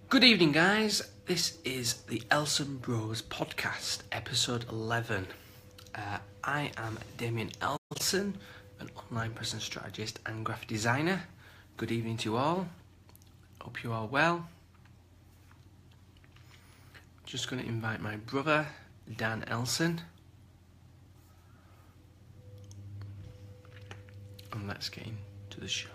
Good evening, guys. This is the ELSON Bros Podcast, episode 11. I am Damion Elson, an online presence strategist and graphic designer. Good evening to you all. Hope you are well. Just going to invite my brother, Dan Elson. And let's get into the show.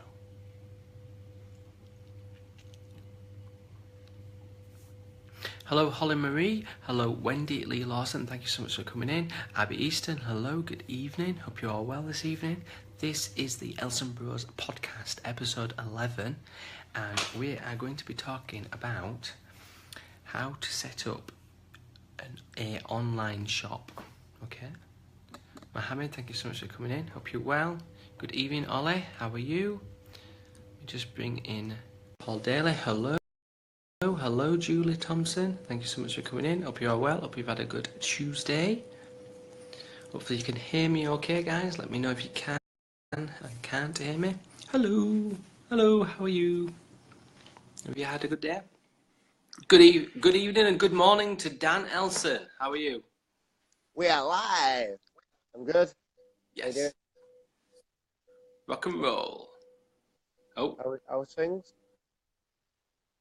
Hello, Holly Marie. Hello, Wendy Lee Lawson. Thank you so much for coming in. Abby Easton. Hello, good evening. Hope you're all well this evening. This is the ELSON Bros Podcast, episode 11. And we are going to be talking about how to set up an online shop. Okay. Mohammed, thank you so much for coming in. Hope you're well. Good evening, Ollie. How are you? Let me just bring in Paul Daly. Hello. Hello, Julie Thompson. Thank you so much for coming in. Hope you are well. Hope you've had a good Tuesday. Hopefully you can hear me okay, guys. Let me know if you can and can't hear me. Hello. Hello, how are you? Have you had a good day? Good evening and good morning to Dan Elson. How are you? We are live. I'm good. Yes. Rock and roll. Oh. How was things?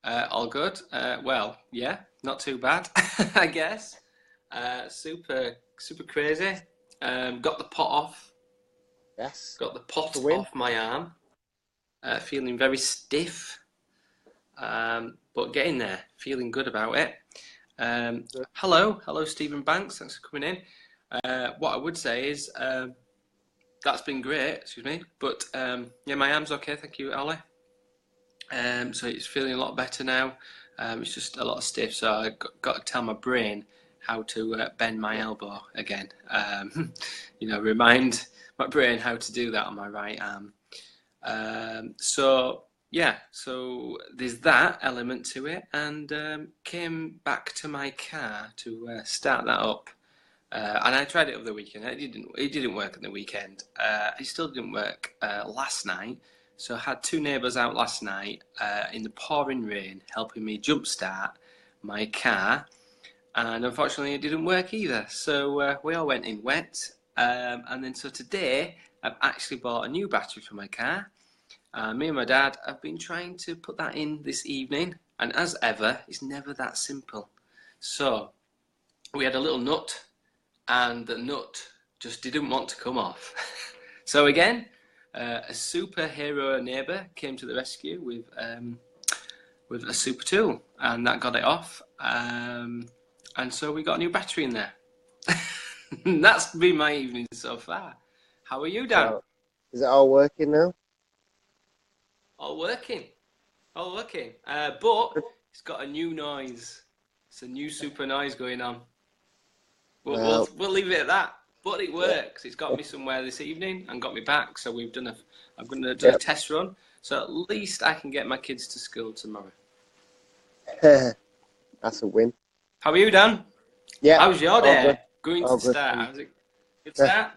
All good. Well, yeah, not too bad, I guess. Super crazy. Got the pot off. Yes. Got the pot off my arm. Feeling very stiff, but getting there. Feeling good about it. Hello, Stephen Banks. Thanks for coming in. What I would say is that's been great. Excuse me, but yeah, my arm's okay. Thank you, Ali. So it's feeling a lot better now. It's just a lot stiff, so I got to tell my brain how to bend my elbow again. Remind my brain how to do that on my right arm. So there's that element to it, and came back to my car to start that up. And I tried it over the weekend. It didn't work on the weekend. It still didn't work last night. So I had two neighbours out last night in the pouring rain helping me jumpstart my car, and unfortunately it didn't work either. So we all went in wet, and then so today I've actually bought a new battery for my car. Me and my dad have been trying to put that in this evening, and as ever, it's never that simple. So we had a little nut, and the nut just didn't want to come off. So again, a superhero neighbour came to the rescue with a super tool, and that got it off. And so we got a new battery in there. That's been my evening so far. How are you, Dan? Is it all working now? All working. But it's got a new noise. It's a new super noise going on. We'll leave it at that. But it works. It's got me somewhere this evening and got me back. So I'm going to do a test run. So at least I can get my kids to school tomorrow. That's a win. How are you, Dan? Yeah. How's your day? Going to start. How's it? Good start?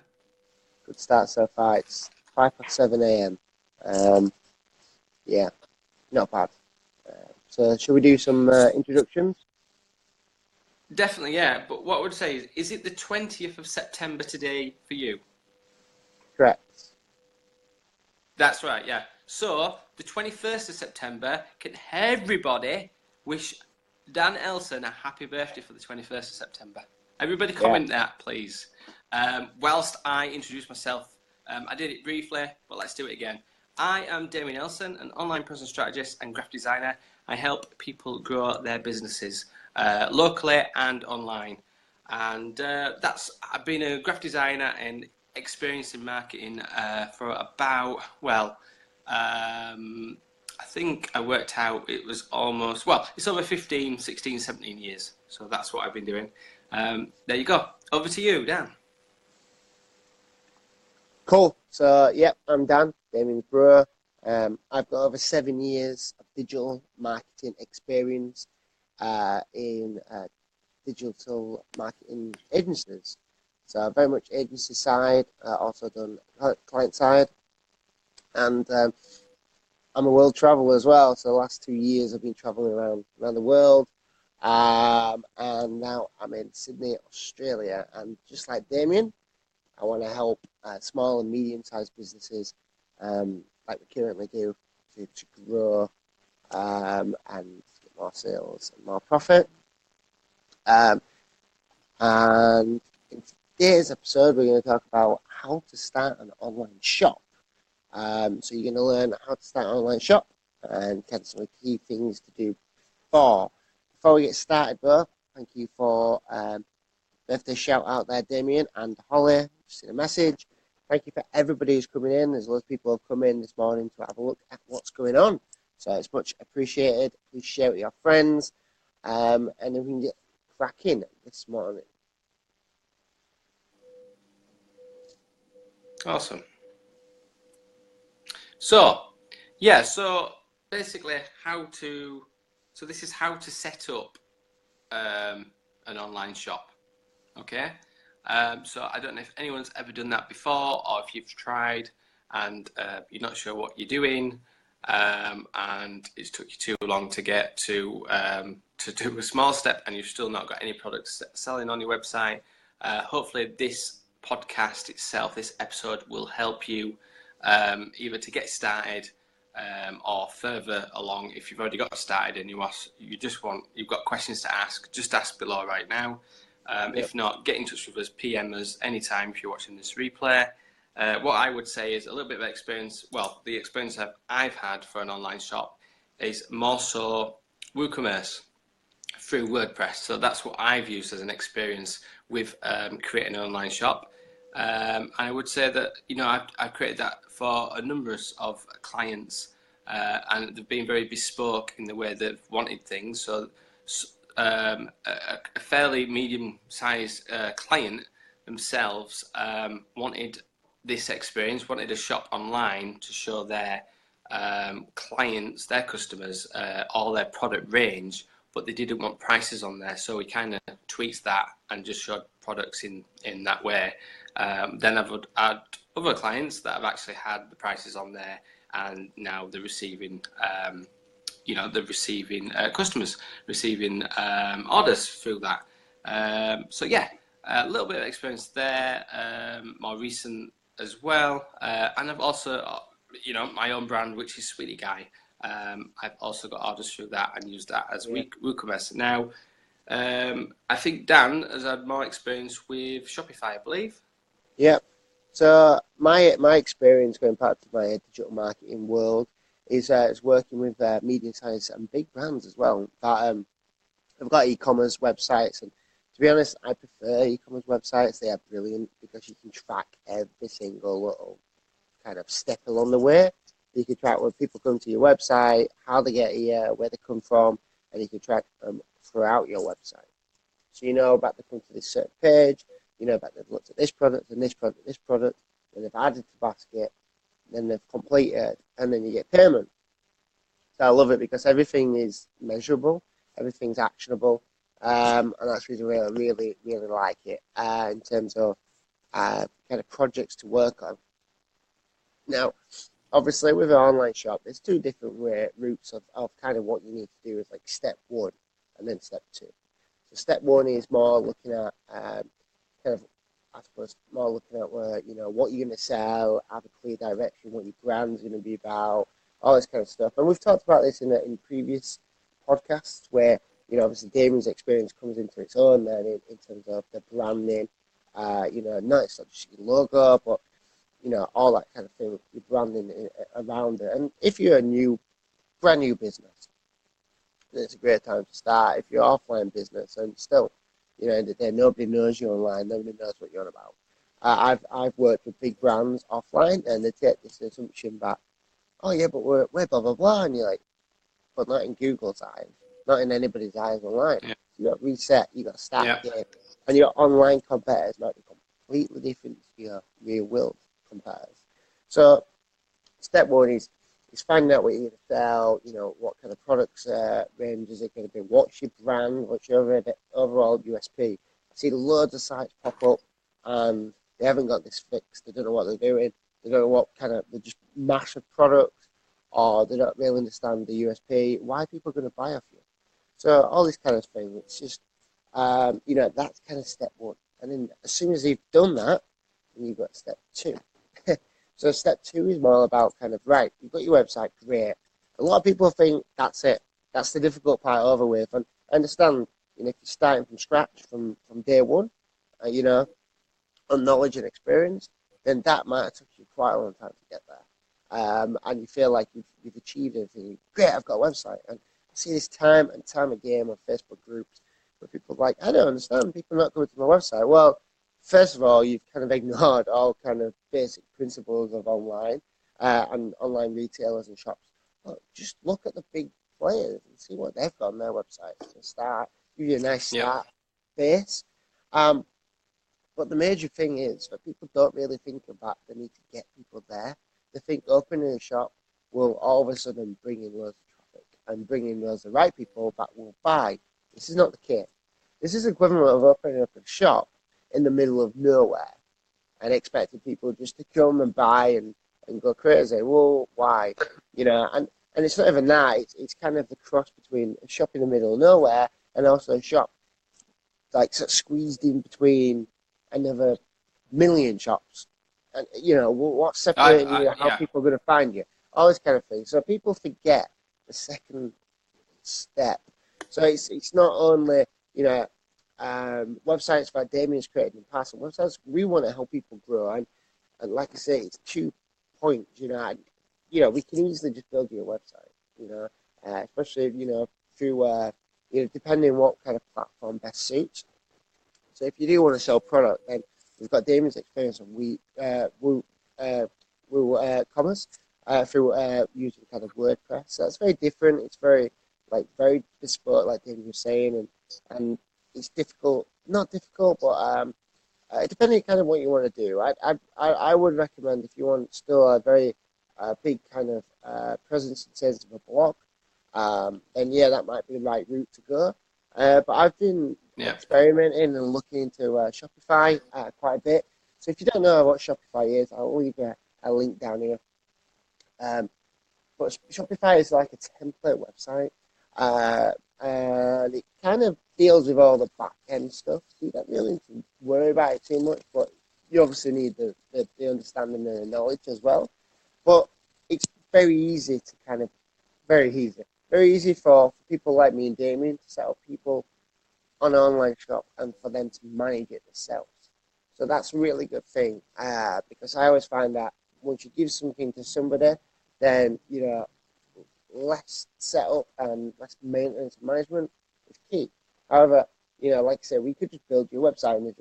Good start so far. It's 7:05 a.m. Yeah, not bad. So should we do some introductions? Definitely, yeah. But what I would say is it the 20th of September today for you? Correct. That's right, yeah. So, the 21st of September, can everybody wish Dan Elson a happy birthday for the 21st of September? Everybody comment that, please. Whilst I introduce myself, I did it briefly, but let's do it again. I am Damion Elson, an online presence strategist and graphic designer. I help people grow their businesses locally and online. And I've been a graphic designer and experienced in marketing for about, I think I worked out it's over 15, 16, 17 years. So that's what I've been doing. There you go. Over to you, Dan. Cool. So, I'm Dan, Damion Bro. I've got over 7 years of digital marketing experience in digital marketing agencies. So very much agency side, also done client side. And I'm a world traveler as well. So the last 2 years I've been traveling around the world. And now I'm in Sydney, Australia. And just like Damion, I want to help small and medium-sized businesses, like we currently do, to grow and get more sales and more profit. And in today's episode, we're going to talk about how to start an online shop. So you're going to learn how to start an online shop and kind of some key things to do before we get started, bro. Thank you for birthday shout out there, Damion and Holly. Just in a message. Thank you for everybody who's coming in. There's lots of people who have come in this morning to have a look at what's going on. So it's much appreciated. Please share it with your friends. And then we can get cracking this morning. Awesome. So basically this is how to set up an online shop. Okay. So I don't know if anyone's ever done that before, or if you've tried and you're not sure what you're doing, and it's took you too long to get to do a small step, and you've still not got any products selling on your website. Hopefully this podcast itself, this episode, will help you either to get started or further along. If you've already got started and you've got questions to ask, just ask below right now. Yep. If not, get in touch with us, PM us anytime if you're watching this replay. What I would say is a little bit of experience. Well, the experience I've had for an online shop is more so WooCommerce through WordPress. So that's what I've used as an experience with creating an online shop. And I would say that, I've created that for a number of clients, and they've been very bespoke in the way they've wanted things. So a fairly medium-sized client themselves wanted this experience, wanted a shop online to show their clients, their customers, all their product range, but they didn't want prices on there. So we kind of tweaked that and just showed products in that way. Then I've had other clients that have actually had the prices on there, and now they're receiving customers receiving orders through that. So yeah, a little bit of experience there, more recent as well. And I've also, my own brand, which is Sweety Guy. I've also got orders through that and used that as WooCommerce. Now, I think Dan has had more experience with Shopify, I believe. Yeah. So my experience going back to my digital marketing world is working with medium-sized and big brands as well. That I've got e-commerce websites, and to be honest, I prefer e-commerce websites. They are brilliant because you can track every single little kind of step along the way. You can track when people come to your website, how they get here, where they come from, and you can track them throughout your website. So you know about they come to this certain page, you know about they've looked at this product and this product, and this product, and they've added to basket, then they've completed, and then you get payment. So I love it because everything is measurable, everything's actionable, and that's really, really, really like it in terms of kind of projects to work on. Now, obviously, with an online shop, there's two different routes of kind of what you need to do is like step one and then step two. So step one is more looking at I suppose more looking at where, what you're going to sell, have a clear direction, what your brand's going to be about, all this kind of stuff. And we've talked about this in previous podcasts where, obviously Damien's experience comes into its own then in terms of the branding, not it's not just your logo, but, all that kind of thing, your branding around it. And if you're a brand new business, then it's a great time to start. If you're an offline business and still, end of the day, nobody knows you online, nobody knows what you're on about. I've worked with big brands offline, and they take this assumption that, oh yeah, but we're blah blah blah, and you're like, but not in Google's eyes, not in anybody's eyes online. Yeah. You got to reset, you got to start again, and your online competitors might be completely different to your real world competitors. So step one is finding out what you're going to sell, what kind of products range is it going to be, what's your brand, what's your overall USP. I see loads of sites pop up and they haven't got this fixed, they don't know what they're doing, they don't know what kind of, they just mash of products, or they don't really understand the USP, why are people going to buy off you? So all this kind of thing, it's just, that's kind of step one. And then as soon as you've done that, then you've got step two. So step two is more about kind of, right, you've got your website, great. A lot of people think that's it. That's the difficult part over with. And I understand, if you're starting from scratch from day one, on knowledge and experience, then that might have took you quite a long time to get there. And you feel like you've achieved everything. Great, I've got a website. And I see this time and time again on Facebook groups where people are like, I don't understand, people not going to my website. Well, first of all, you've kind of ignored all kind of basic principles of online and online retailers and shops. Well, just look at the big players and see what they've got on their website to start, give you a nice start base. But the major thing is that people don't really think about the need to get people there. They think opening a shop will all of a sudden bring in loads of traffic and bring in loads of the right people that will buy. This is not the case. This is equivalent of opening up a shop in the middle of nowhere and expecting people just to come and buy and go crazy. Well, why? And it's not even that. It's kind of the cross between a shop in the middle of nowhere and also a shop like sort of squeezed in between another million shops. And, what's separating you, how people are going to find you, all this kind of thing. So people forget the second step. So it's not only, websites that Damien's created in the past, and websites we want to help people grow. And like I say, it's 2 points, we can easily just build you a website, especially, through, depending on what kind of platform best suits. So if you do want to sell product, then we've got Damien's experience on WooCommerce through using kind of WordPress. So that's very different. It's very bespoke, like Damien was saying, and it's difficult. Not difficult, but depending kind of what you want to do. I would recommend if you want still a very big kind of presence in terms of a blog, then that might be the right route to go. But I've been experimenting and looking into Shopify quite a bit. So if you don't know what Shopify is, I'll leave a link down here. But Shopify is like a template website, and it kind of deals with all the back-end stuff. So you don't really need to worry about it too much, but you obviously need the understanding and the knowledge as well. But it's very easy for people like me and Damion to set up people on an online shop and for them to manage it themselves. So that's a really good thing, because I always find that once you give something to somebody, then, less setup and less maintenance and management is key. However, like I said, we could just build your website and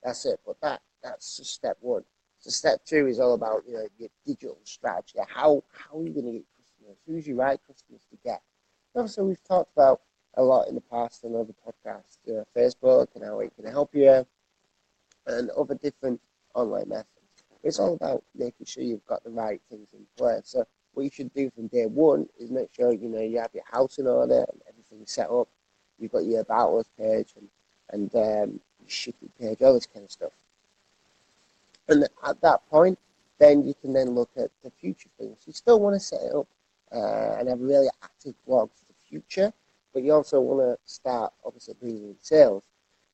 that's it. But that's just step one. So step two is all about, your digital strategy. How are you going to get customers? Who's your right customers to get? Obviously, we've talked about a lot in the past on other podcasts, Facebook and how it can help you and other different online methods. It's all about making sure you've got the right things in place. So what you should do from day one is make sure, you have your house in order and everything's set up. You've got your About Us page and your shipping page, all this kind of stuff. And at that point, then you can then look at the future things. You still want to set it up and have a really active blog for the future, but you also want to start, obviously, bringing in sales.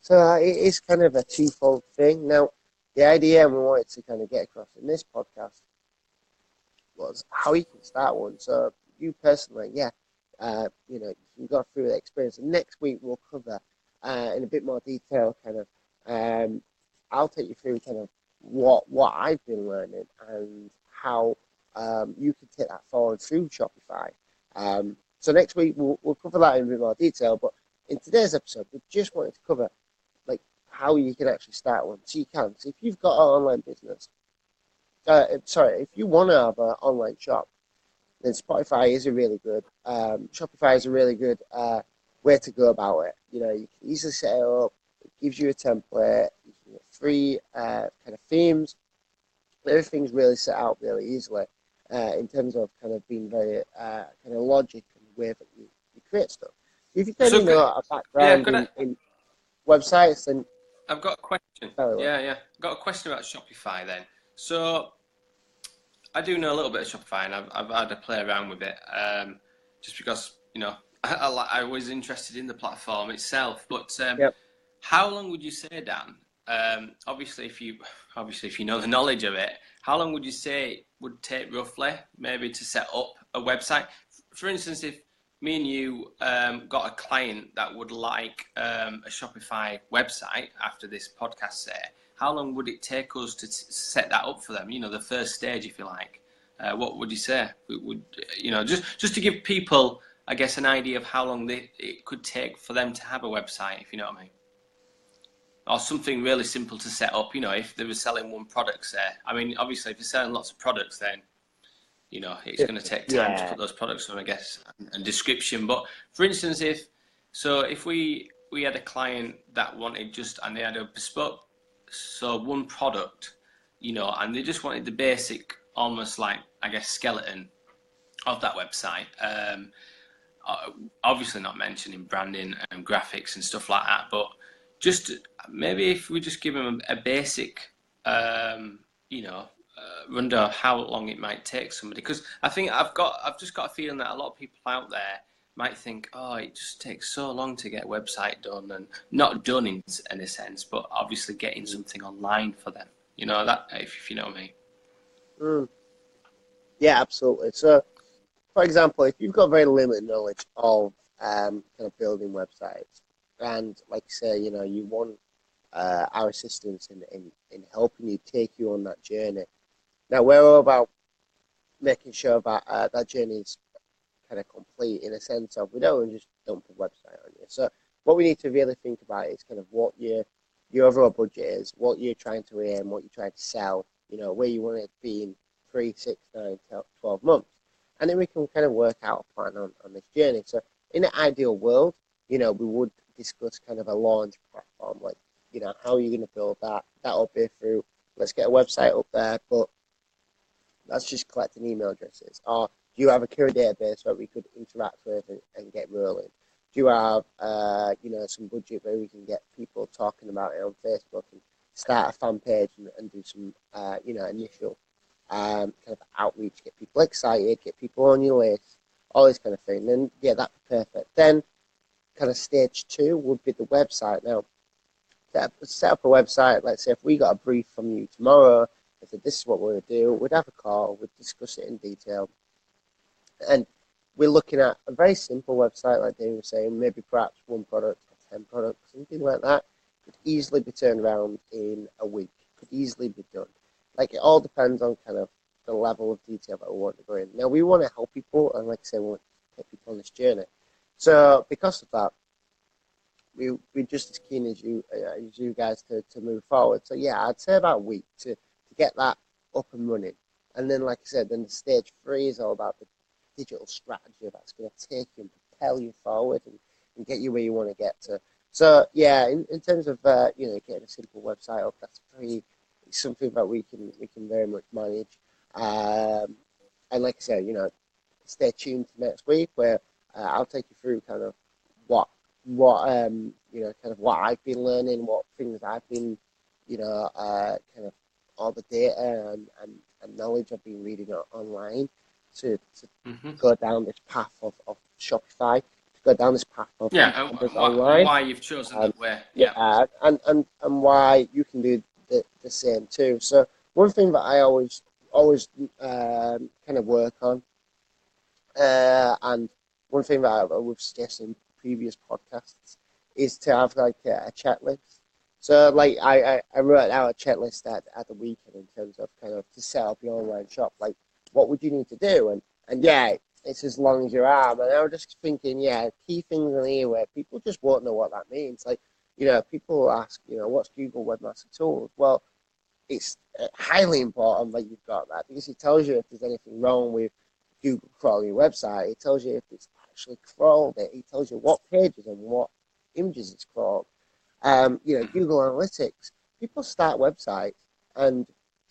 So it is kind of a twofold thing. Now, the idea we wanted to kind of get across in this podcast was how you can start one. So you personally, you can go through the experience. And next week we'll cover in a bit more detail kind of, I'll take you through kind of what I've been learning and how you can take that forward through Shopify. So next week we'll cover that in a bit more detail. But in today's episode, we just wanted to cover how you can actually start one. So you can. So if you've got an online business, if you want to have an online shop, then Shopify is a really good way to go about it. You can easily set it up. It gives you a template. You can get free kind of themes. Everything's really set out really easily in terms of kind of being very kind of logic and the way that you create stuff. If you don't know a background in websites, then I've got a question. I've got a question about Shopify then. So I do know a little bit of Shopify, and I've had to play around with it, just because I was interested in the platform itself. But Yep. how long would you say, Dan? Obviously, if you know the knowledge of it, how long would you say it would take roughly, maybe, to set up a website? For instance, if me and you got a client that would like a Shopify website after this podcast, say, how long would it take us to set that up for them? The first stage, if you like. What would you say? Just to give people, I guess, an idea of how long it could take for them to have a website, if you know what I mean. Or something really simple to set up, if they were selling one product, say. I mean, obviously, if you're selling lots of products, then, it's going to take time to put those products on, I guess, and description. But, for instance, if we had a client that wanted and they had a bespoke, so one product, and they just wanted the basic, almost like, I guess, skeleton of that website. Obviously not mentioning branding and graphics and stuff like that, but just maybe if we just give them a basic, rundown of how long it might take somebody. Because I think I've just got a feeling that a lot of people out there might think, oh, it just takes so long to get a website done, and not done in a sense, but obviously getting something online for them. That, if you know what I mean. Mm. Yeah, absolutely. So, for example, if you've got very limited knowledge of kind of building websites, and like say, you want our assistance in helping you take you on that journey. Now, we're all about making sure that that journey is kind of complete, in a sense of we don't just dump a website on you. So what we need to really think about is kind of what your overall budget is, what you're trying to aim, what you're trying to sell, where you want it to be in 3, 6, 9, 12 months. And then we can kind of work out a plan on this journey. So in an ideal world, we would discuss kind of a launch platform, like, how are you going to build that? That'll be through, let's get a website up there, but that's just collecting email addresses. Or do you have a current database where we could interact with and get rolling? Do you have, some budget where we can get people talking about it on Facebook and start a fan page and do some, initial kind of outreach, get people excited, get people on your list, all this kind of thing. Then, yeah, that'd be perfect. Then, kind of stage 2 would be the website. Now, set up a website. Let's say if we got a brief from you tomorrow, I said, this is what we're going to do, we'd have a call, we'd discuss it in detail. And we're looking at a very simple website, like Damion was saying, maybe perhaps 1 product or 10 products, something like that. Could easily be turned around in a week, could easily be done. Like, it all depends on kind of the level of detail that we want to go in. Now, we want to help people, and like I say, we want to take people on this journey. So because of that, we're just as keen as you guys to move forward. So yeah, I'd say about a week to get that up and running. And then, like I said, then the stage 3 is all about the digital strategy that's going to take you and propel you forward and get you where you want to get to. So yeah, in terms of getting a simple website up, that's something that we can very much manage. And like I said, stay tuned to next week where I'll take you through kind of what kind of what I've been learning, what things I've been, kind of all the data and knowledge I've been reading online to go down this path of Shopify, to go down this path of online. Why you've chosen that way. Yeah, and why you can do the same too. So one thing that I always kind of work on, and one thing that I would suggest in previous podcasts is to have like a checklist. So like I wrote out a checklist at the weekend in terms of kind of to set up your online shop. Like, what would you need to do? And yeah, it's as long as your arm. And I was just thinking, yeah, key things in here where people just won't know what that means. Like, people ask, what's Google Webmaster Tools? Well, it's highly important that you've got that, because it tells you if there's anything wrong with Google crawling your website. It tells you if it's actually crawled it. It tells you what pages and what images it's crawled. Google Analytics. People start websites and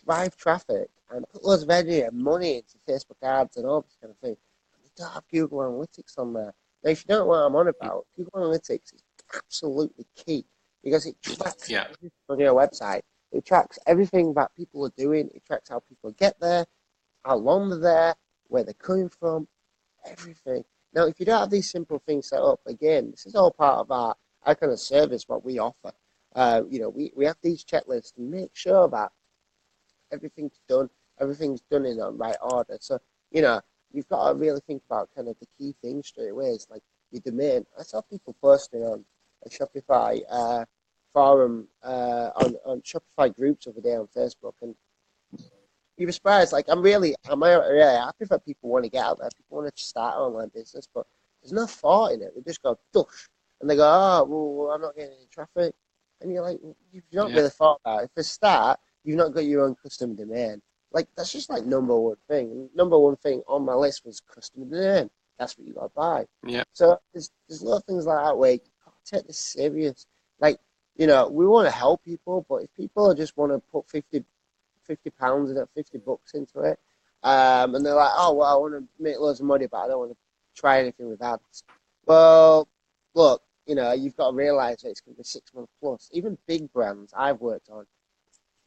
drive traffic and put loads of energy and money into Facebook ads and all this kind of thing. And they don't have Google Analytics on there. Now, if you don't know what I'm on about, Google Analytics is absolutely key because it tracks everything on your website. It tracks everything that people are doing. It tracks how people get there. how long they're there, where they're coming from, everything. Now, if you don't have these simple things set up, again, this is all part of our kind of service, what we offer. We have these checklists to make sure that everything's done in the right order. So, you've got to really think about kind of the key things straight away. It's like your domain. I saw people posting on a Shopify forum, on Shopify groups over there on Facebook, and you were surprised. Like, I'm really happy that people want to get out there. People want to start an online business, but there's no thought in it. They just go, dush. And they go, oh, well, I'm not getting any traffic. And you're like, you've not really thought about it. For a start, you've not got your own custom domain. Like, that's just like number one thing. And number one thing on my list was custom domain. That's what you got to buy. Yeah. So there's a lot of things like that where you got to take this serious. Like, we want to help people, but if people just want to put £50 in it, $50 into it, and they're like, oh, well, I want to make loads of money, but I don't want to try anything with ads. Well, look, you've got to realize that it's going to be 6 months plus. Even big brands I've worked on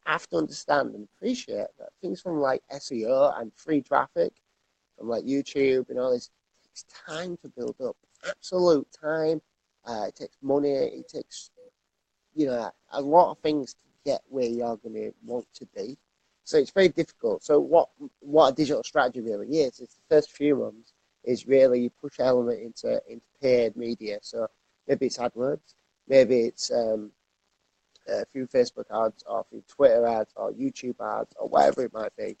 have to understand and appreciate that things from like SEO and free traffic from like YouTube and all this takes time to build up. Absolute time. It takes money. It takes, a lot of things to get where you're going to want to be. So it's very difficult. So what a digital strategy really is the first few months is really you push element into paid media. So maybe it's AdWords, maybe it's through Facebook ads or through Twitter ads or YouTube ads or whatever it might be.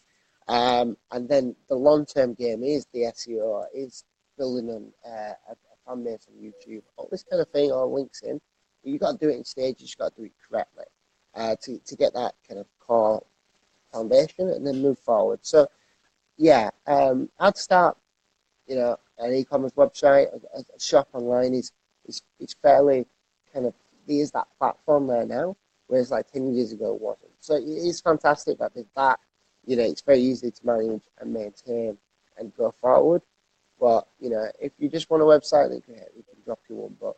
And then the long-term game is the SEO, is building a fan base on YouTube, all this kind of thing, all links in. But you've got to do it in stages, you've got to do it correctly to get that kind of core foundation and then move forward. So, I'd start, an e-commerce website, a shop online is fairly kind of, there's that platform there now, whereas like 10 years ago it wasn't. So it is fantastic that there's that. It's very easy to manage and maintain and go forward. But, if you just want a website, then great, we can drop you one. But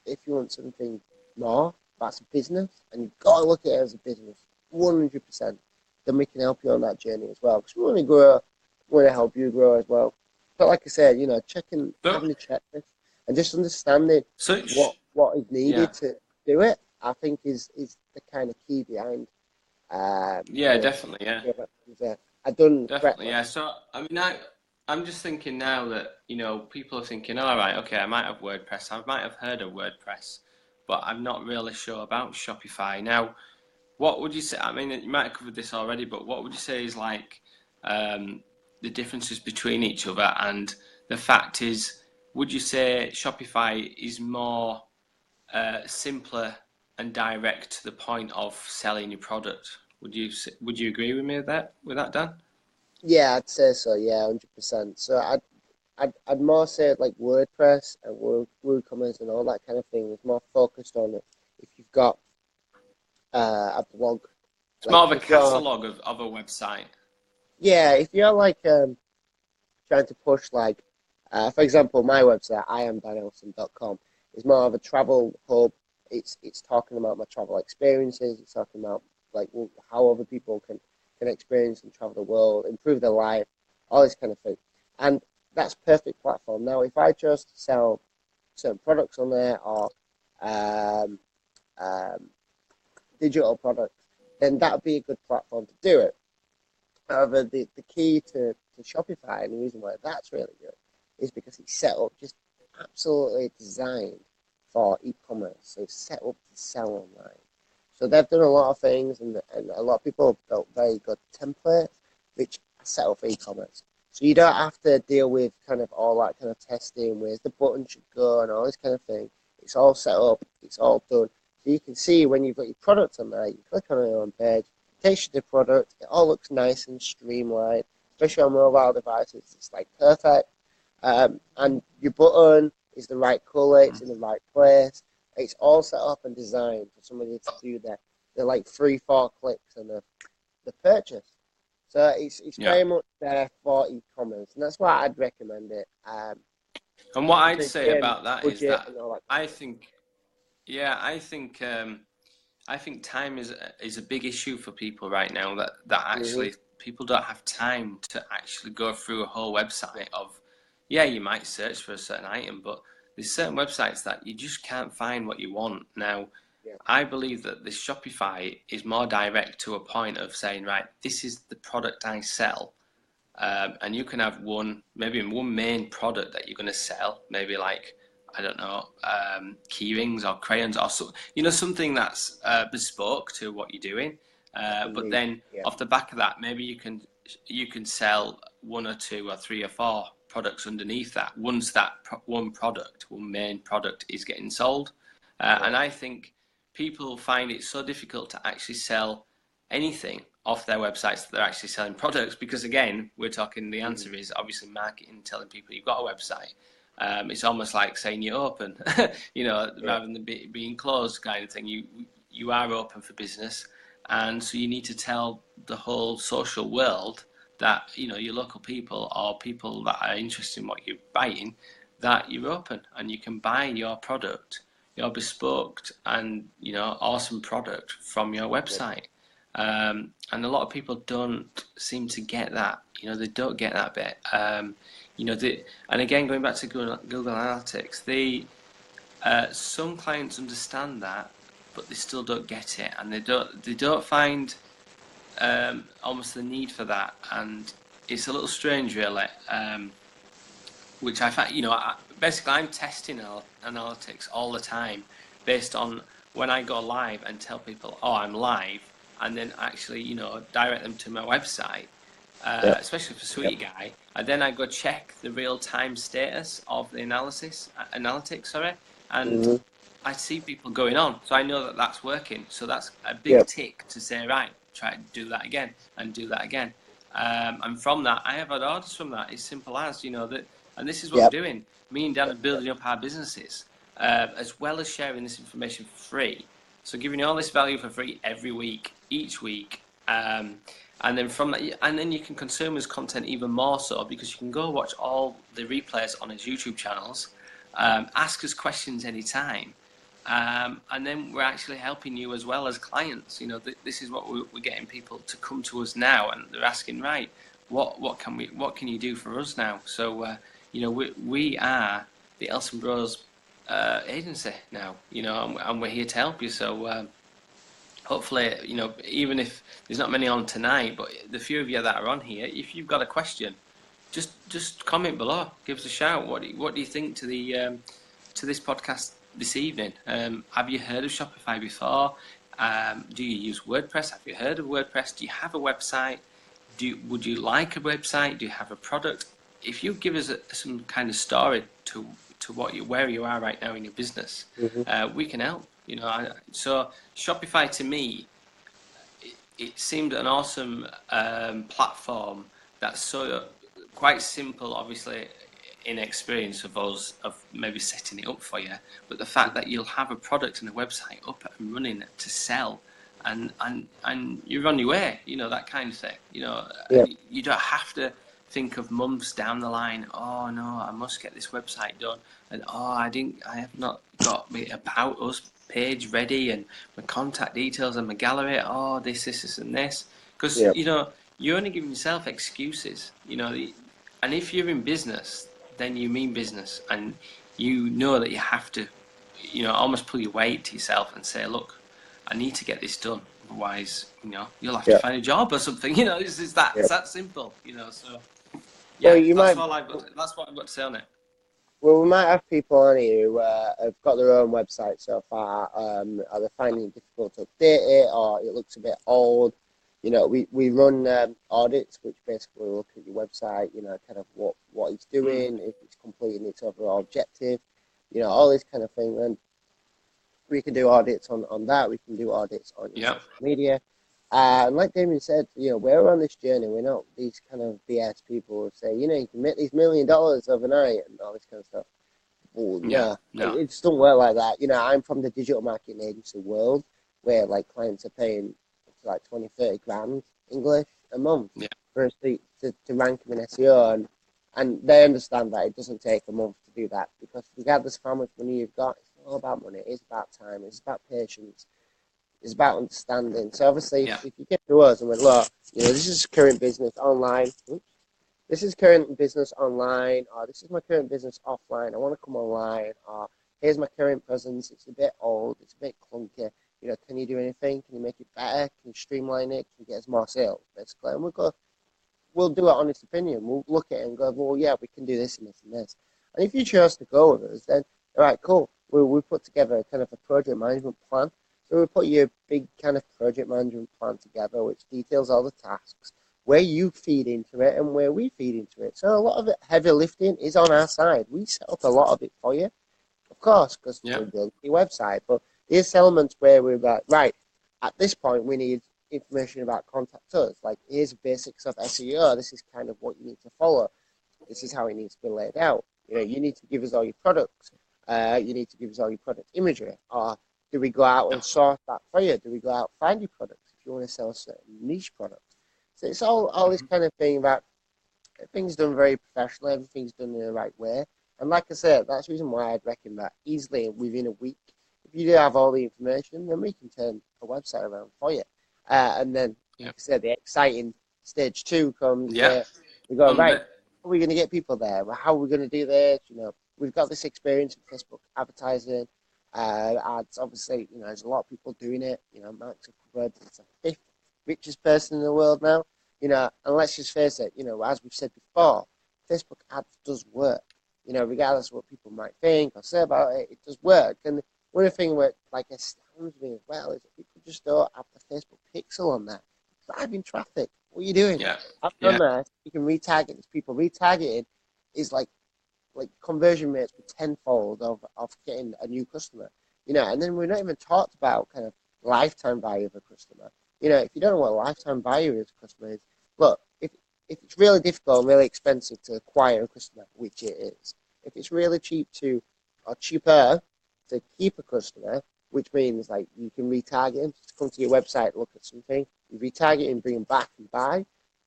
if you want something more, that's a business, and you've got to look at it as a business, 100%. Then we can help you on that journey as well. Because we want to grow, we want to help you grow as well. But like I said, having a checklist and just understanding what is needed to do it, I think is the kind of key behind. Definitely, yeah. Definitely, yeah. So, I mean, I'm just thinking now that, people are thinking, all right, okay, I might have WordPress. I might have heard of WordPress, but I'm not really sure about Shopify. Now, what would you say? I mean, you might have covered this already, but what would you say is like the differences between each other? And the fact is, would you say Shopify is more simpler and direct to the point of selling your product? Would you agree with me with that, Dan? Yeah, I'd say so. Yeah, 100%. So I'd more say like WordPress and WooCommerce and all that kind of thing is more focused on it. If you've got a blog, it's more of a catalog of a website. Yeah, if you're like trying to push like, for example, my website, iamdanelson.com, is more of a travel hub. It's talking about my travel experiences. It's talking about like how other people can experience and travel the world, improve their life, all this kind of thing. And that's perfect platform. Now, if I chose to sell certain products on there or digital products, then that would be a good platform to do it. However, the key to Shopify and the reason why that's really good is because it's set up just absolutely designed for e-commerce. So it's set up to sell online. So they've done a lot of things, and a lot of people have built very good templates which are set up for e-commerce. So you don't have to deal with kind of all that kind of testing, where the button should go and all this kind of thing. It's all set up, it's all done. So you can see when you've got your product on there, you click on your own page, it takes you to the product, it all looks nice and streamlined, especially on mobile devices, it's like perfect. And your button is the right color, it's in the right place. It's all set up and designed for somebody to do the like 3-4 clicks and the purchase. So it's very much there for e-commerce, and that's why I'd recommend it. And what I'd say about that is that I think time is a big issue for people right now. That actually people don't have time to actually go through a whole website of, yeah, you might search for a certain item, but there's certain websites that you just can't find what you want. Now, I believe that this Shopify is more direct to a point of saying, right, this is the product I sell. And you can have one main product that you're going to sell, maybe like, I don't know, key rings or crayons or so, something that's bespoke to what you're doing. But then off the back of that, maybe you can sell one or two or three or four products underneath that once that one main product is getting sold. And I think people find it so difficult to actually sell anything off their websites that they're actually selling products, because again, we're talking, the answer is obviously marketing, telling people you've got a website. It's almost like saying you're open, rather than being closed kind of thing. You are open for business, and so you need to tell the whole social world that, your local people or people that are interested in what you're buying, that you're open and you can buy your product, your bespoke and awesome product from your website. And a lot of people don't seem to get that. They don't get that bit. And again, going back to Google Analytics, some clients understand that, but they still don't get it, and they don't find almost the need for that. And it's a little strange, really. Which I find, basically I'm testing analytics all the time based on when I go live and tell people, oh, I'm live, and then actually, direct them to my website, especially for Sweety Guy. And then I go check the real-time status of the analytics, and I see people going on. So I know that that's working. So that's a big tick to say, right, try to do that again and do that again. And from that, I have had orders from that. It's simple as, that, and this is what we're doing. Me and Dan are building up our businesses, as well as sharing this information for free. So giving you all this value for free every week, each week, and then from that, and then you can consume his content even more so, because you can go watch all the replays on his YouTube channels, ask us questions anytime, and then we're actually helping you as well as clients. This is what we're getting people to come to us now, and they're asking, right, what can you do for us now? So we are the ELSON Bros agency now, and we're here to help you. So hopefully, even if there's not many on tonight, but the few of you that are on here, if you've got a question, just comment below, give us a shout. What do you think to this podcast this evening? Have you heard of Shopify before? Do you use WordPress? Have you heard of WordPress? Do you have a website? Would you like a website? Do you have a product? If you give us some kind of story to where you are right now in your business, we can help. So Shopify, to me, it seemed an awesome platform that's so quite simple, obviously, in experience of us of maybe setting it up for you, but the fact that you'll have a product and a website up and running to sell, and you're on your way, that kind of thing. You don't have to think of months down the line, oh no, I must get this website done, and I have not got my About Us page ready, and my contact details and my gallery, this and this, because you're only giving yourself excuses, and if you're in business, then you mean business, and you know that you have to, almost pull your weight to yourself and say, look, I need to get this done, otherwise, you'll have to find a job or something. It's that simple. So that's what I've got to say on it. Well, we might have people on here who have got their own website so far. Are they finding it difficult to update it, or it looks a bit old? We run audits, which basically look at your website, kind of what it's doing, if it's completing its overall objective, all this kind of thing. And we can do audits on that. We can do audits on social media. And like Damion said, we're on this journey. We're not these kind of BS people who say, you can make these $1 million overnight and all this kind of stuff. Well, no. It just don't work like that. I'm from the digital marketing agency world, where like clients are paying like 20, 30 grand English a month for us to rank them in SEO, and they understand that it doesn't take a month to do that, because regardless of how much money you've got, it's not all about money. It's about time. It's about patience. It's about understanding. So obviously, Yeah. if you get to us and we're, look, this is current business online. Oops. This is current business online, or this is my current business offline. I want to come online, or here's my current presence. It's a bit old. It's a bit clunky. Can you do anything? Can you make it better? Can you streamline it? Can you get us more sales, basically? And we'll do an honest opinion. We'll look at it and go, well, yeah, we can do this and this and this. And if you chose to go with us, then, all right, cool. We put together a kind of a project management plan. So we put your big kind of project management plan together, which details all the tasks, where you feed into it and where we feed into it. So a lot of it, heavy lifting is on our side. We set up a lot of it for you, of course, because Yeah. we're building your website. But there's elements where we're like, right, at this point, we need information about contact us. Like, here's the basics of SEO. This is kind of what you need to follow. This is how it needs to be laid out. You need to give us all your products. You need to give us all your product imagery. Or do we go out and source that for you? Do we go out and find your products if you want to sell a certain niche product? So it's all this kind of thing about everything's done very professionally, everything's done in the right way. And like I said, that's the reason why I'd reckon that easily within a week, if you do have all the information, then we can turn a website around for you. And then, like I said, the exciting stage 2 comes where we go, right, how are we going to get people there? How are we going to do this? We've got this experience in Facebook advertising, ads. Obviously, there's a lot of people doing it. Mark Zuckerberg is the 5th richest person in the world now. And let's just face it, as we've said before, Facebook ads does work. Regardless of what people might think or say about it, it does work. And one of the things that astounds me as well is that people just don't have the Facebook pixel on there. Driving traffic. What are you doing? Yeah. I've done that. You can retarget these people. Retargeting is like conversion rates were tenfold of getting a new customer. And then we're not even talked about kind of lifetime value of a customer. If you don't know what lifetime value of a customer is, look, if it's really difficult and really expensive to acquire a customer, which it is, if it's really cheaper to keep a customer, which means like you can retarget them to come to your website, look at something, you retarget and bring them back and buy.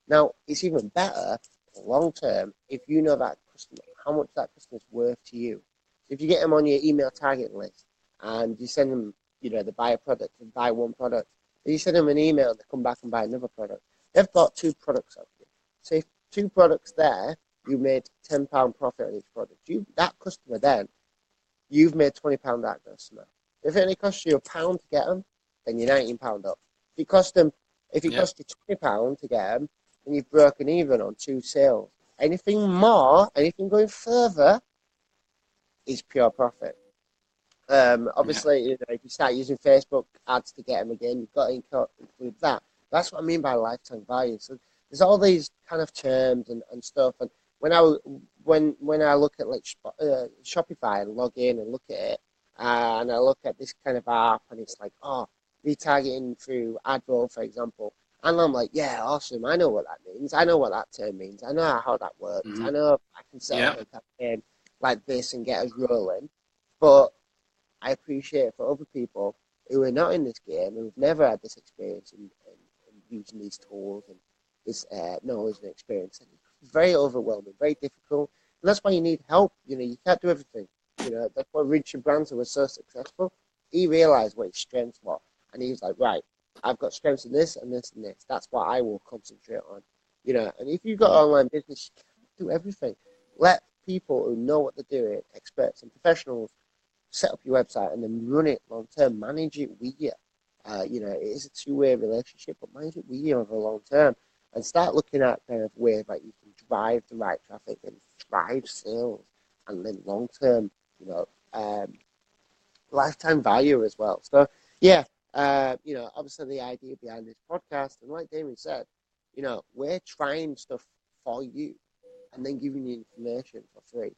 Now, it's even better long term if you know that customer, how much that customer is worth to you. So if you get them on your email target list and you send them, they buy a product and buy one product, and you send them an email and they come back and buy another product, they've bought 2 products off you. So if 2 products there, you made £10 profit on each product. That customer then, you've made £20 that customer. If it only costs you £1 to get them, then you're £19 up. If it cost you £20 to get them, then you've broken even on 2 sales. Anything more, anything going further, is pure profit. Obviously, if you start using Facebook ads to get them again, you've got to include that. That's what I mean by lifetime value. So there's all these kind of terms and stuff. And when I look at Shopify and log in and look at it, and I look at this kind of app, and it's like, retargeting through AdRoll, for example, and I'm like, yeah, awesome. I know what that means. I know what that term means. I know how that works. Mm-hmm. I know I can set up a campaign like this and get us rolling. But I appreciate for other people who are not in this game, who've never had this experience in using these tools and this knowledge and experience. And it's very overwhelming, very difficult. And that's why you need help. You can't do everything. That's why Richard Branson was so successful. He realized what his strengths were. And he was like, right, I've got strengths in this and this and this. That's what I will concentrate on. And if you've got online business, you can't do everything. Let people who know what they're doing, experts and professionals, set up your website and then run it long term, manage it with you. It is a 2-way relationship, but manage it with you over the long term and start looking at kind of ways that you can drive the right traffic and drive sales and then long term, lifetime value as well. So, yeah, obviously the idea behind this podcast, and like Damion said, we're trying stuff for you and then giving you information for free.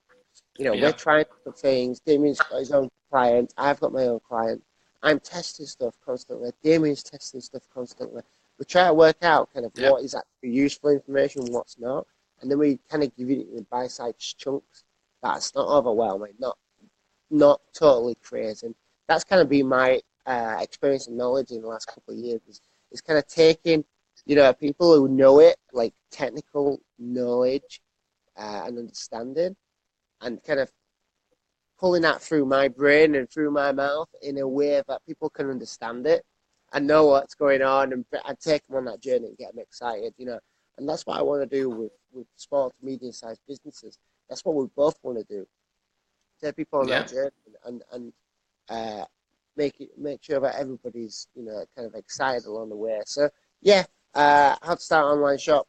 We're trying things. Damien's got his own client. I've got my own client. I'm testing stuff constantly. Damien's testing stuff constantly. We try to work out kind of what is actually useful information, what's not, and then we kind of give it in bite-sized chunks. That's not overwhelming, not totally crazy. And that's kind of been my experience and knowledge in the last couple of years. Is kind of taking, people who know it, like technical knowledge and understanding, and kind of pulling that through my brain and through my mouth in a way that people can understand it. and know what's going on, and take them on that journey and get them excited, And that's what I want to do with small to medium sized businesses. That's what we both want to do. Take people on Yeah. that journey and make sure that everybody's kind of excited along the way. So yeah, how to start an online shop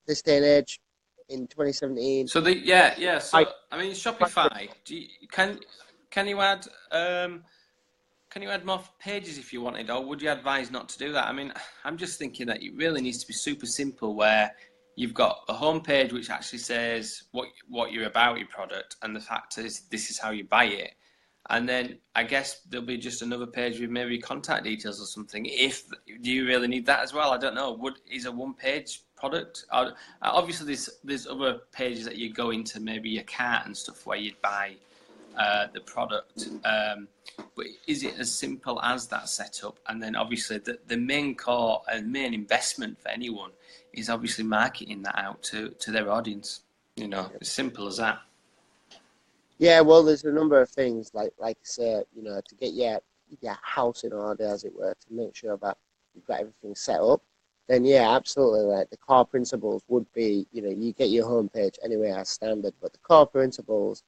this day and age in 2017. So So I mean, Shopify. Can you add more pages if you wanted, or would you advise not to do that? I mean, I'm just thinking that it really needs to be super simple, where you've got a home page which actually says what you're about, your product, and the fact is this is how you buy it. And then I guess there'll be just another page with maybe contact details or something. Do you really need that as well? I don't know. Is a one-page product? Obviously, there's other pages that you go into, maybe your cart and stuff, where you'd buy the product. But is it as simple as that setup? And then obviously the main core and main investment for anyone is obviously marketing that out to their audience. As simple as that. Yeah, well, there's a number of things like I say, to get your house in order, as it were, to make sure that you've got everything set up. Then yeah, absolutely. Like the core principles would be, you get your homepage anyway as standard, but the core principles,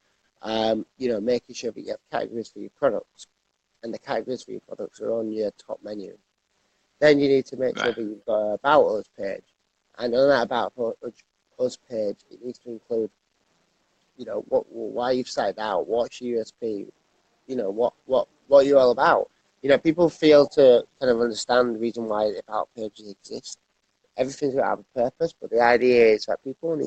making sure that you have categories for your products, and the categories for your products are on your top menu. Then you need to make sure that you've got an About Us page, and on that About Us page, it needs to include why you've started out, what's your USP, what you're all about. People fail to kind of understand the reason why about pages exist. Everything's got to have a purpose, but the idea is that people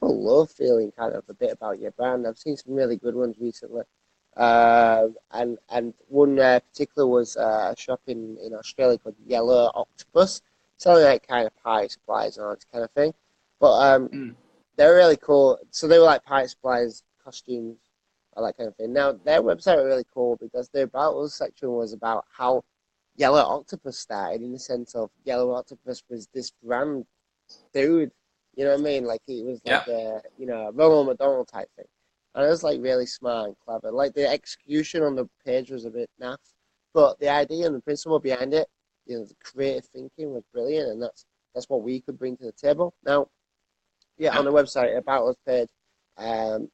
love feeling kind of a bit about your brand. I've seen some really good ones recently. And one particular was a shop in Australia called Yellow Octopus, selling like kind of pie supplies and all that kind of thing. But they're really cool. So they were like pie supplies, costumes, all that kind of thing. Now, their website was really cool because their About Us section was about how Yellow Octopus started, in the sense of Yellow Octopus was this brand dude. You know what I mean? Like, it was like a Ronald McDonald type thing. And it was like really smart and clever. Like, the execution on the page was a bit naff, but the idea and the principle behind it, the creative thinking was brilliant, and that's what we could bring to the table. Now, on the website, About Us page, and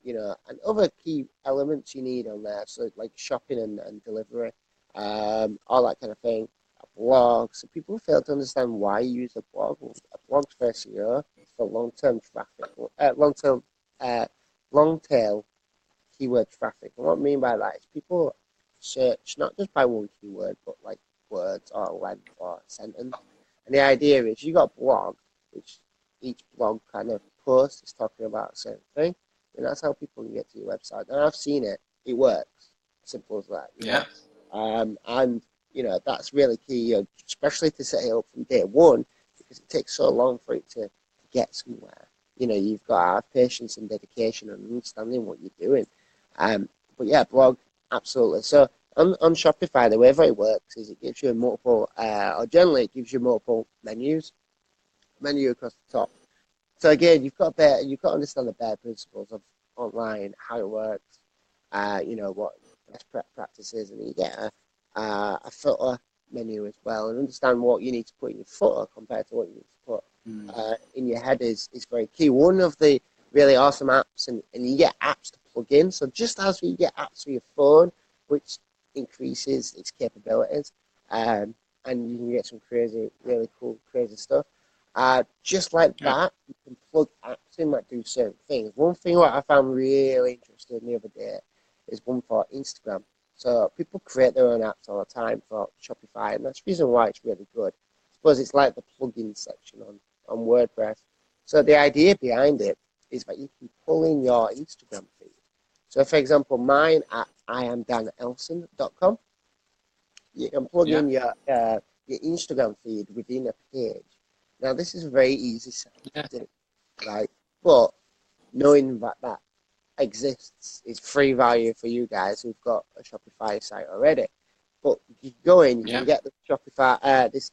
other key elements you need on there, so like shopping and delivery, all that kind of thing. A blog, so people fail to understand why you use a blog. A blog's for SEO, for long-term traffic, long tail keyword traffic. And what I mean by that is people search not just by one keyword, but like words or length or sentence. And the idea is you got a blog, which each blog kind of post is talking about a certain thing, and that's how people can get to your website. And I've seen it; it works. Simple as that. And that's really key, especially to set it up from day one, because it takes so long for it to get somewhere. You've got to have patience and dedication and understanding what you're doing. But yeah, blog, absolutely. So on Shopify, the way that it works is it gives you generally it gives you multiple menu across the top. So again, you've got to understand the bare principles of online, how it works, what best practices, and you get a footer menu as well, and understand what you need to put in your footer compared to what you need to put in your head is very key. One of the really awesome apps, and you get apps to plug in. So just as you get apps for your phone, which increases its capabilities, and you can get some really cool, crazy stuff. Just like that, you can plug apps in that do certain things. One thing that I found really interesting the other day is one for Instagram. So people create their own apps all the time for Shopify, and that's the reason why it's really good. I suppose it's like the plugin section on WordPress. So the idea behind it is that you can pull in your Instagram feed. So for example, mine at iamdanelson.com, you can plug in your Instagram feed within a page. Now, this is a very easy to do, right? But knowing that exists is free value for you guys who've got a Shopify site already. But you go in, you can get the Shopify, this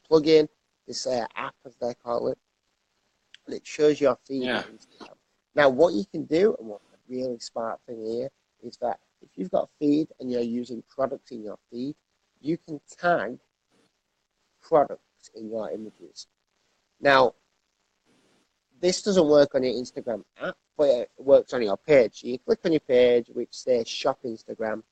plugin, this app as they call it, and it shows your feed on Instagram. Now, what you can do, and what a really smart thing here, is that if you've got a feed and you're using products in your feed, you can tag products in your images. Now, this doesn't work on your Instagram app, but it works on your page. So you click on your page, which says Shop Instagram.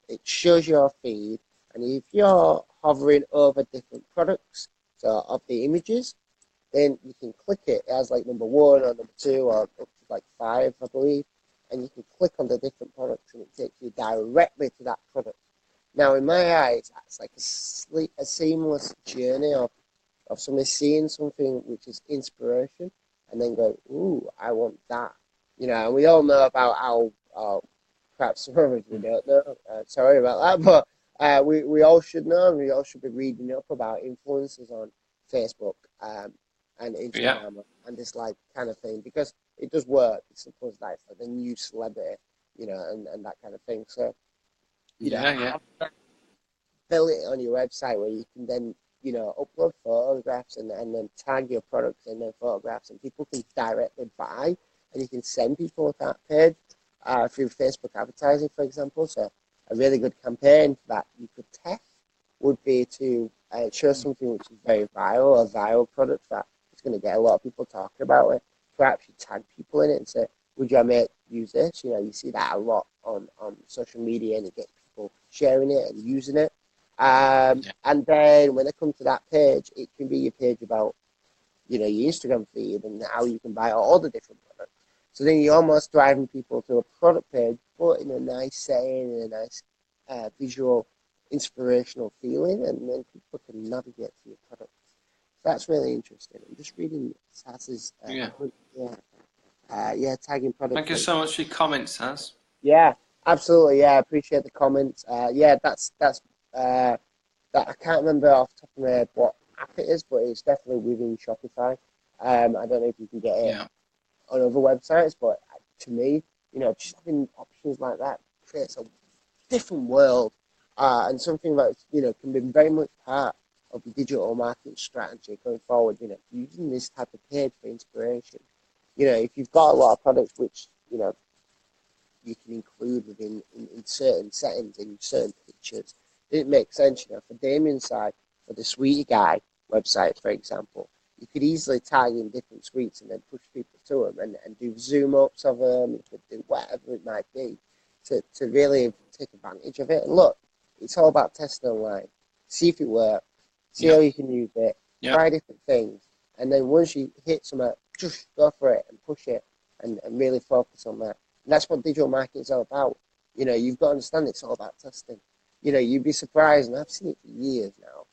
It shows your feed, and if you're hovering over different products, so of the images, then you can click it as like number 1 or number 2 or up to like 5, I believe, and you can click on the different products, and it takes you directly to that product. Now, in my eyes, that's like a seamless journey of somebody seeing something which is inspiration, and then going, ooh, I want that. You know, and we all know about how perhaps some of us we don't know. Sorry about that, but we all should know, and we all should be reading up about influencers on Facebook and Instagram and this like kind of thing, because it does work. It's supposed like for the new celebrity, you know, and that kind of thing. So, you know, build it on your website where you can then, you know, upload photographs and then tag your products in their photographs, and people can directly buy, and you can send people to that page through Facebook advertising, for example. So a really good campaign that you could test would be to show something which is very viral, a viral product that is going to get a lot of people talking about it. Perhaps you tag people in it and say, would your mate use this? You know, you see that a lot on social media, and it gets people sharing it and using it. And then when they come to that page, it can be your page about, you know, your Instagram feed and how you can buy all the different products. So then you're almost driving people to a product page, but in a nice setting, in a nice visual, inspirational feeling, and then people can navigate to your products. So that's really interesting. I'm just reading Saz's tagging products. Thank you so much for your comments, Saz. Yeah, absolutely. Yeah, I appreciate the comments. That's that I can't remember off the top of my head what app it is, but it's definitely within Shopify. I don't know if you can get it on other websites, but to me, you know, just having options like that creates a different world, and something that, you know, can be very much part of the digital marketing strategy going forward. You know, using this type of page for inspiration. You know, if you've got a lot of products which, you know, you can include within in certain settings, in certain pictures, it makes sense. You know, for Damion's side, for the Sweety Guy website, for example, you could easily tag in different suites and then push people to them and do zoom ups of them. You could do whatever it might be to really take advantage of it. And look, it's all about testing online. See if it works. See how you can use it. Try different things. And then once you hit something, just go for it and push it and really focus on that. And that's what digital marketing is all about. You know, you've got to understand it's all about testing. You know, you'd be surprised, and I've seen it for years now,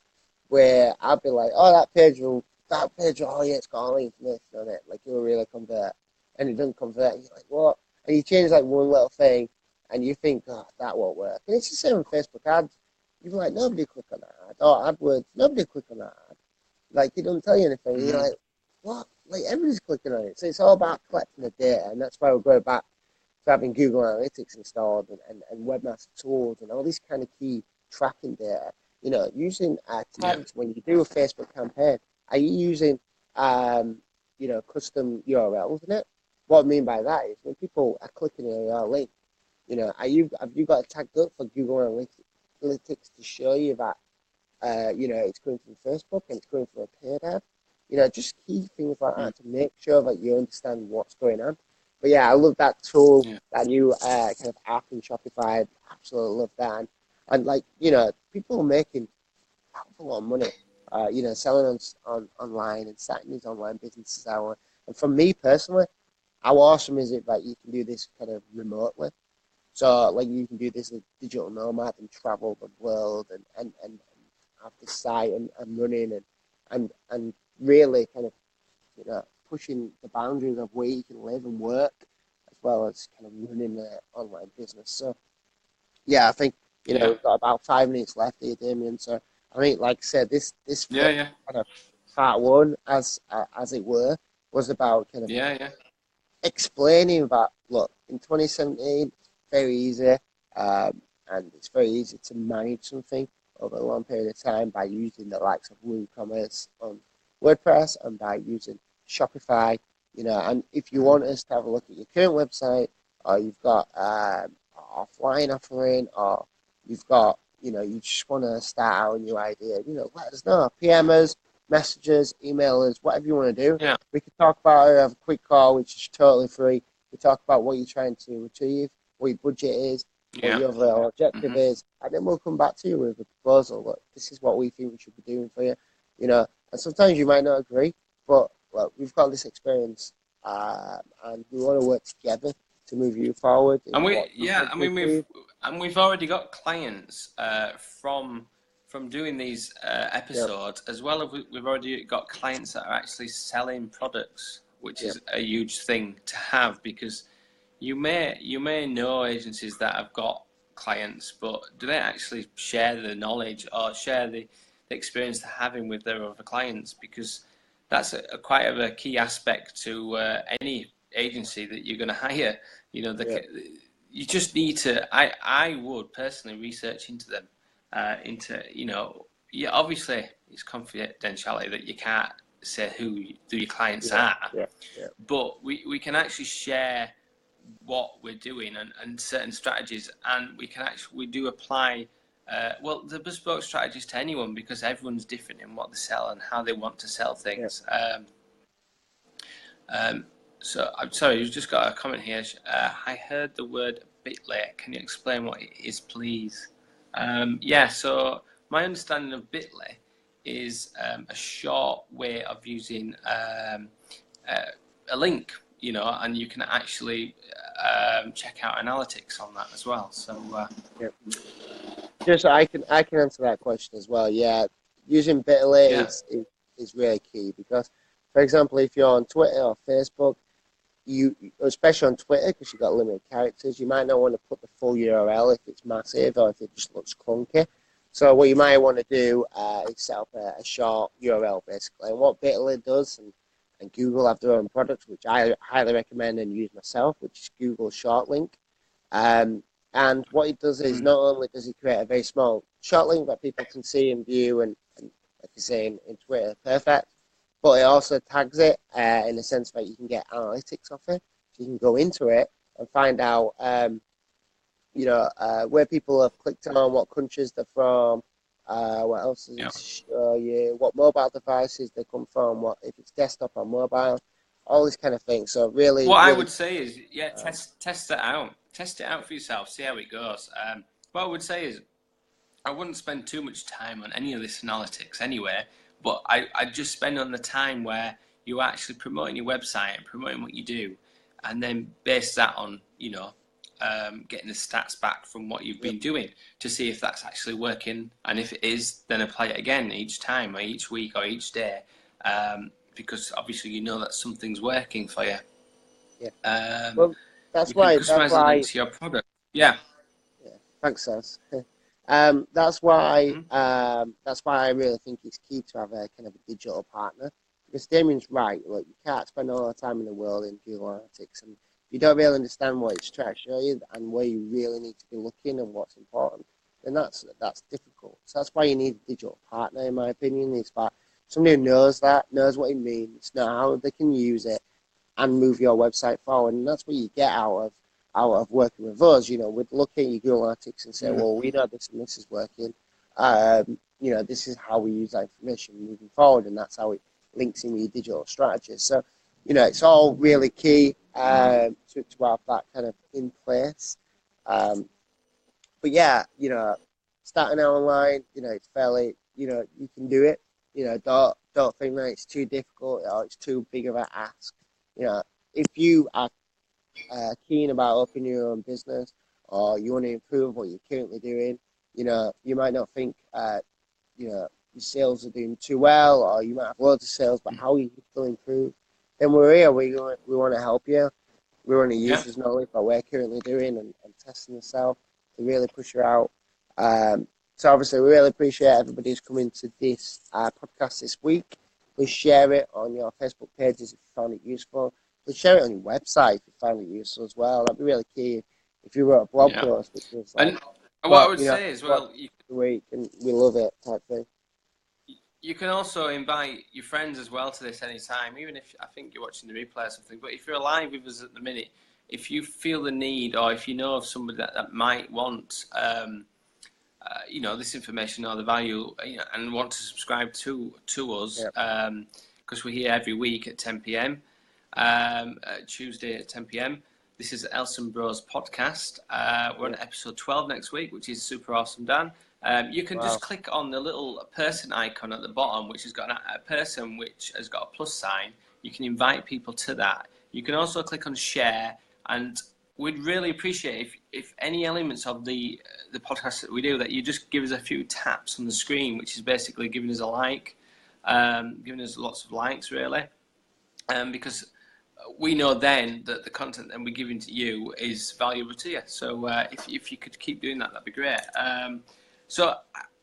where I'll be like, oh, that page, oh yeah, it's got all the information on it. Like, it'll really convert. And it doesn't convert. And you're like, what? And you change like one little thing, and you think, oh, that won't work. And it's the same on Facebook ads. You're like, nobody click on that ad. Or AdWords, nobody click on that ad. Like, it doesn't tell you anything. Mm-hmm. You're like, what? Like, everybody's clicking on it. So it's all about collecting the data, and that's why we're going back to having Google Analytics installed and webmaster tools and all these kind of key tracking data. You know, using tags when you do a Facebook campaign. Are you using, you know, custom URLs in it? What I mean by that is when people are clicking on your link, you know, have you got it tagged up for Google Analytics to show you that, you know, it's coming from Facebook and it's coming from a paid ad? You know, just key things like that to make sure that you understand what's going on. But yeah, I love that tool, that new kind of app in Shopify. I absolutely love that. And like, you know, people are making a lot of money, you know, selling on online and starting these online businesses out. And for me personally, how awesome is it that you can do this kind of remotely? So like you can do this as a digital nomad and travel the world and have this site and running and really kind of, you know, pushing the boundaries of where you can live and work, as well as kind of running an online business. So, yeah, I think, you know, we've got about 5 minutes left here, Damion. So, I think, like I said, this kind of part one, as it were, was about kind of explaining that, look, in 2017, it's very easy, and it's very easy to manage something over a long period of time by using the likes of WooCommerce on WordPress and by using Shopify, you know. And if you want us to have a look at your current website, or you've got offline offering, or you've got, you just want to start out a new idea, let us know. PM us, messages, email us, whatever you want to do. Yeah. We can talk about it, have a quick call, which is totally free. We talk about what you're trying to achieve, what your budget is, what your overall objective is, and then we'll come back to you with a proposal. Look, this is what we think we should be doing for you, And sometimes you might not agree, but look, we've got this experience, and we want to work together to move you forward. And we've already got clients from doing these episodes, as well as we've already got clients that are actually selling products, which is a huge thing to have, because you may know agencies that have got clients, but do they actually share the knowledge or share the experience they're having with their other clients? Because that's quite a key aspect to any agency that you're going to hire. You just need to. I would personally research into them. Obviously it's confidentiality that you can't say who your clients are. But we can actually share what we're doing and certain strategies, and we do apply the bespoke strategies to anyone, because everyone's different in what they sell and how they want to sell things. So I'm sorry, you've just got a comment here. I heard the word Bitly. Can you explain what it is, please? So my understanding of Bitly is a short way of using a link, and you can actually check out analytics on that as well. So just I can answer that question as well. Using Bitly is really key, because, for example, if you're on Twitter or Facebook, especially on Twitter, because you've got limited characters, you might not want to put the full URL if it's massive or if it just looks clunky. So what you might want to do is set up a short URL, basically. And what Bitly does, and Google have their own products, which I highly recommend and use myself, which is Google Short Link. And what it does is, not only does it create a very small short link that people can see and view, and like you say in Twitter, perfect, but it also tags it in the sense that you can get analytics off it. So you can go into it and find out, where people have clicked on, what countries they're from, what else does it show you, what mobile devices they come from, what if it's desktop or mobile, all this kind of thing. So really, I would say is, test it out. Test it out for yourself. See how it goes. What I would say is, I wouldn't spend too much time on any of this analytics anyway. But I just spend on the time where you're actually promoting your website and promoting what you do, and then base that on, getting the stats back from what you've been doing to see if that's actually working. And if it is, then apply it again each time or each week or each day, because obviously that something's working for you. Well, that's why to your product. Thanks, Saz. That's why I really think it's key to have a kind of a digital partner, because Damien's right. Look, you can't spend all the time in the world in Google Analytics, and if you don't really understand what it's trying to show you and where you really need to be looking and what's important, then that's difficult. So that's why you need a digital partner, in my opinion. Is that somebody who knows what it means, know how they can use it, and move your website forward. And that's what you get out of working with us. We'd look at your Google Analytics and say, well, we know this and this is working. This is how we use that information moving forward, and that's how it links in with your digital strategy. So, it's all really key to have that kind of in place. Starting out online, it's fairly, you can do it. Don't think that it's too difficult or it's too big of an ask. If you are keen about opening your own business, or you want to improve what you're currently doing, you might not think, your sales are doing too well, or you might have loads of sales, but how you can still improve, then we're here. We want to help you. We want to use this knowledge that we're currently doing and testing yourself to really push you out. So obviously, we really appreciate everybody who's coming to this podcast this week. Please share it on your Facebook pages if you found it useful. Please share it on your website if you found it useful as well. That'd be really key if you wrote a blog post, which was like, and what I would say as well, week, and we love it type thing. You can also invite your friends as well to this anytime, even if I think you're watching the replay or something. But if you're live with us at the minute, if you feel the need, or if you know of somebody that might want this information or the value, and want to subscribe to us, because we're here every week at 10 p.m. Tuesday at 10 p.m. This is ELSON Bros Podcast. We're on episode 12 next week, which is super awesome, Dan. You can just click on the little person icon at the bottom, which has got a person which has got a plus sign. You can invite people to that. You can also click on share, and we'd really appreciate if any elements of the podcast that we do, that you just give us a few taps on the screen, which is basically giving us a like, giving us lots of likes, really, because we know then that the content that we're giving to you is valuable to you. So if you could keep doing that, that'd be great. So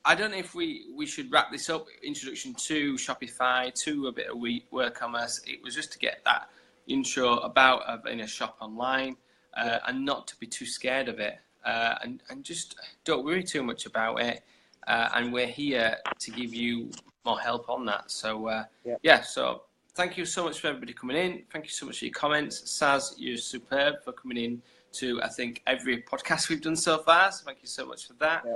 I don't know if we should wrap this up. Introduction to Shopify, to a bit of WordCommERCE. It was just to get that intro about having a shop online, and not to be too scared of it, and just don't worry too much about it. And we're here to give you more help on that. So so thank you so much for everybody coming in. Thank you so much for your comments. Saz, you're superb for coming in to, I think, every podcast we've done so far. So thank you so much for that.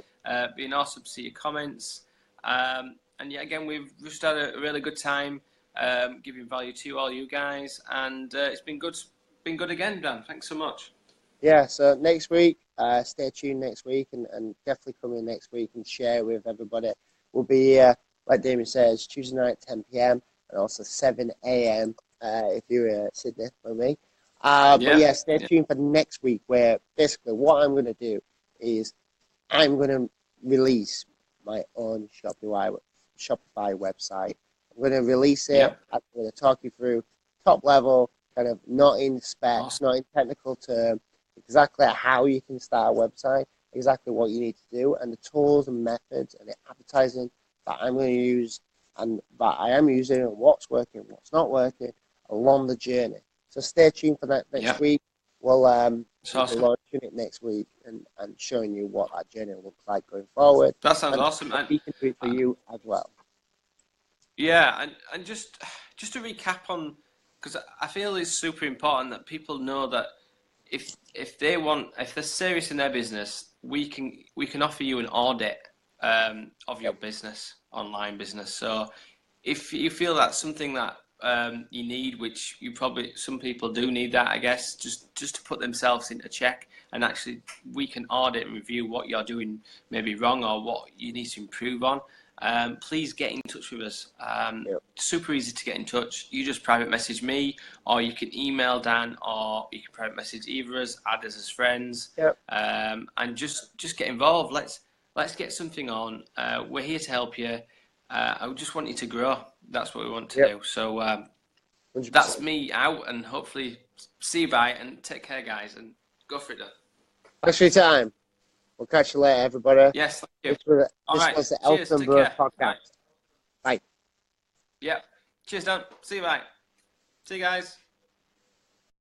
Been awesome to see your comments. And again, we've just had a really good time giving value to all you guys. And it's been good. Been good again, Dan. Thanks so much. Yeah, so next week, stay tuned next week, and definitely come in next week and share with everybody. We'll be here, like Damion says, Tuesday night, 10 p.m. and also 7 a.m. If you're in Sydney for me. But yeah, stay tuned for next week, where basically what I'm going to do is I'm going to release my own Shopify website. I'm going to release it. I'm going to talk you through top level, kind of not in specs, not in technical terms, exactly how you can start a website, exactly what you need to do, and the tools and methods and the advertising that I'm going to use and that I am using, and what's working, what's not working along the journey. So stay tuned for that next week. We'll be launching it next week and showing you what that journey looks like going forward. That sounds awesome. And we can do it for you as well. Yeah, and just to recap on, because I feel it's super important that people know that if they're serious in their business, we can offer you an audit of your business, online business. So if you feel that's something that you need, which some people do need that, I guess, just to put themselves into check, and actually we can audit and review what you're doing maybe wrong or what you need to improve on. Please get in touch with us. Super easy to get in touch. You just private message me, or you can email Dan, or you can private message either of us, add us as friends, and just get involved. Let's get something on. We're here to help you. I just want you to grow. That's what we want to do. So 100%. That's me out, and hopefully see you bye, and take care, guys, and go for it, Dan. Thanks for your time. We'll catch you later, everybody. Yes, thank you. This was the ELSON Bros Podcast. Bye. Yeah. Cheers, Dan. See you, bye. See you, guys.